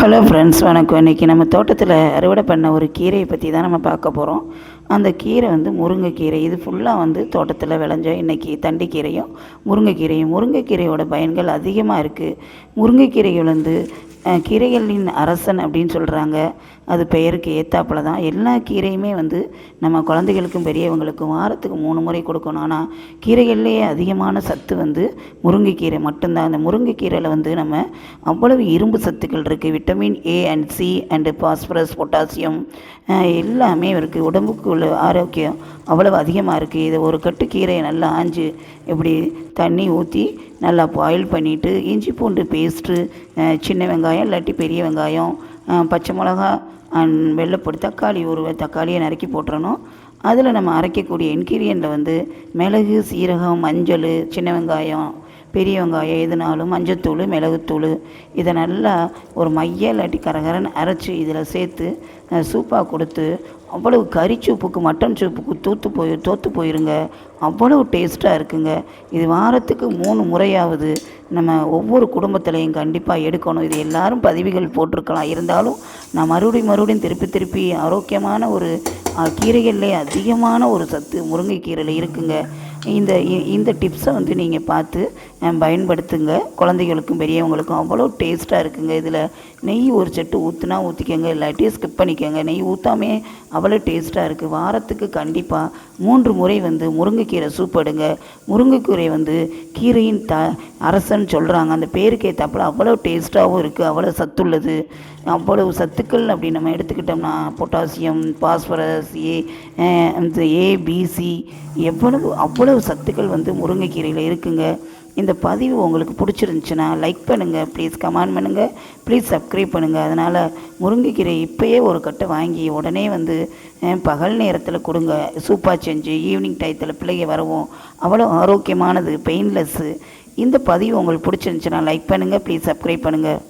Hello friends, வணக்கம். இன்றைக்கி நம்ம தோட்டத்தில் அறுவடை பண்ண ஒரு கீரையை பற்றி தான் நம்ம பார்க்க போகிறோம். அந்த கீரை முருங்கைக்கீரை. இது ஃபுல்லாக தோட்டத்தில் விளைஞ்ச இன்றைக்கி தண்டிக்கீரையும் முருங்கைக்கீரையும். முருங்கைக்கீரையோட பயன்கள் அதிகமாக இருக்குது. முருங்கைக்கீரைகள் கீரைகளின் அரசன் அப்படின்னு சொல்கிறாங்க. அது பெயருக்கு ஏற்றாப்புல தான். எல்லா கீரையுமே நம்ம குழந்தைகளுக்கும் பெரியவங்களுக்கும் வாரத்துக்கு 3 முறை கொடுக்கணும். ஆனால் கீரைகள்லேயே அதிகமான சத்து முருங்கைக்கீரை மட்டும்தான். அந்த முருங்கைக்கீரையில் நம்ம அவ்வளவு இரும்பு சத்துக்கள் இருக்குது. Vitamin A and C and phosphorus, potassium எல்லாமே இருக்குது. உடம்புக்கு உள்ள ஆரோக்கியம் அவ்வளவு அதிகமாக இருக்குது. இதை ஒரு கட்டு கீரையை நல்லா ஆஞ்சு இப்படி தண்ணி ஊற்றி நல்லா பாயில் பண்ணிவிட்டு இஞ்சி பூண்டு பேஸ்ட்டு, சின்ன வெங்காயம் இல்லாட்டி பெரிய வெங்காயம், பச்சை மிளகா, வெள்ளைப்பொடி, தக்காளி, ஒரு தக்காளியை நறுக்கி போட்டுறணும். அதில் நம்ம அரைக்கக்கூடிய இன்க்ரீடியண்ட்டில் மிளகு, சீரகம், மஞ்சள், சின்ன வெங்காயம், பெரிய வெங்காயம், எதுனாலும் மஞ்சத்தூள், மிளகுத்தூள் இதை நல்லா ஒரு மைய இல்லாட்டி கரகரன்னு அரைச்சி இதில் சேர்த்து சூப்பாக கொடுத்து அவ்வளவு கறிச்சூப்புக்கு, மட்டன் சூப்புக்கு தோற்று போயிருங்க. அவ்வளவு டேஸ்ட்டாக இருக்குங்க. இது வாரத்துக்கு 3 முறையாவது நம்ம ஒவ்வொரு குடும்பத்துலேயும் கண்டிப்பாக எடுக்கணும். இது எல்லாரும் பதிவுகள் போட்டிருக்கலாம். இருந்தாலும் நான் மறுபடியும் திருப்பி ஆரோக்கியமான ஒரு கீரைகள்லேயே அதிகமான ஒரு சத்து முருங்கைக்கீரையில் இருக்குங்க. இந்த டிப்ஸை நீங்கள் பார்த்து பயன்படுத்துங்க. குழந்தைகளுக்கும் பெரியவங்களுக்கும் அவ்வளோ டேஸ்ட்டாக இருக்குங்க. இதில் நெய் ஒரு சட்டு ஊற்றுனா ஊற்றிக்கங்க, இல்லாட்டி ஸ்கிப் பண்ணிக்கோங்க. நெய் ஊற்றாமே அவ்வளோ டேஸ்ட்டாக இருக்குது. வாரத்துக்கு கண்டிப்பாக 3 முறை முருங்கைக்கீரை சூப் எடுங்க. முருங்கைக்கீரை கீரையின் அரசன்னு சொல்கிறாங்க. அந்த பேருக்கு ஏற்றாப்புல அவ்வளோ டேஸ்ட்டாகவும் இருக்குது. அவ்வளோ சத்துள்ளது. அவ்வளவு சத்துக்கள் அப்படி நம்ம எடுத்துக்கிட்டோம்னா பொட்டாசியம், பாஸ்பரஸ், ஏபிசி அவ்வளவு சத்துக்கள் முருங்கைக்கீரையில் இருக்குங்க. இந்த பதிவு உங்களுக்கு பிடிச்சிருந்துச்சுன்னா லைக் பண்ணுங்கள், ப்ளீஸ் கமெண்ட் பண்ணுங்கள், ப்ளீஸ் சப்ஸ்கிரைப் பண்ணுங்கள். அதனால் முருங்கைக்கீரை இப்போயே ஒரு கட்டை வாங்கி உடனே பகல் நேரத்தில் கொடுங்க. சூப்பாக செஞ்சு ஈவினிங் டயத்தில் பிள்ளைங்க வரவும் அவ்வளோ ஆரோக்கியமானது, பெயின்லெஸ்ஸு. இந்த பதிவு உங்களுக்கு பிடிச்சிருந்துச்சுன்னா லைக் பண்ணுங்கள், ப்ளீஸ் சப்ஸ்கிரைப் பண்ணுங்கள்.